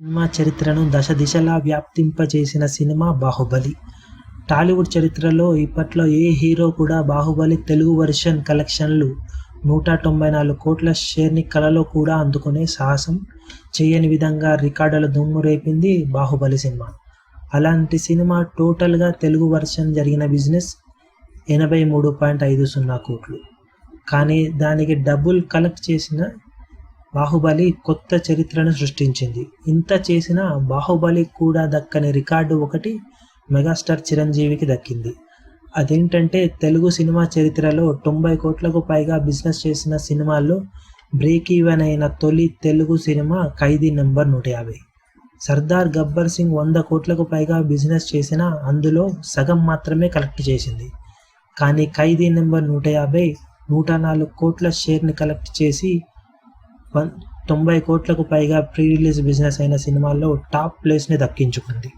Cinema చరిత్రను దశ దిశలా వ్యాప్తింపచేసిన cinema 'Baahubali'. Tollywood చరిత్రలో ఇప్పట్లో ఏ హీరో కూడా 'బాహుబలి' తెలుగు వెర్షన్ కలెక్షన్లు 194 కోట్ల షేర్ని కలలో కూడా అందుకునే సాహసం చేయని విధంగా రికార్డుల దుమ్ము రేపింది 'బాహుబలి' సినిమా. అలాంటి సినిమా టోటల్గా తెలుగు వెర్షన్ జరిగిన బిజినెస్ 83.50 కోట్లు. కానీ దానికి డబుల్ కలెక్ట్ చేసిన 'బాహుబలి' కొత్త చరిత్రను సృష్టించింది. ఇంత చేసినా 'బాహుబలి' కూడా దక్కని రికార్డు ఒకటి మెగాస్టార్ చిరంజీవికి దక్కింది. అదేంటంటే తెలుగు సినిమా చరిత్రలో 90 కోట్లకు పైగా బిజినెస్ చేసిన సినిమాల్లో బ్రేక్ ఈవెన్ అయిన తొలి తెలుగు సినిమా 'ఖైదీ నంబర్ 150'. 'సర్దార్ గబ్బర్ సింగ్' 100 కోట్లకు పైగా బిజినెస్ చేసినా అందులో సగం మాత్రమే కలెక్ట్ చేసింది. కానీ 'ఖైదీ నంబర్ 150' 104 కోట్ల షేర్ని కలెక్ట్ చేసి 90 కోట్లకు పైగా ప్రీ రిలీజ్ బిజినెస్ అయిన సినిమాల్లో టాప్ ప్లేస్ని దక్కించుకుంది.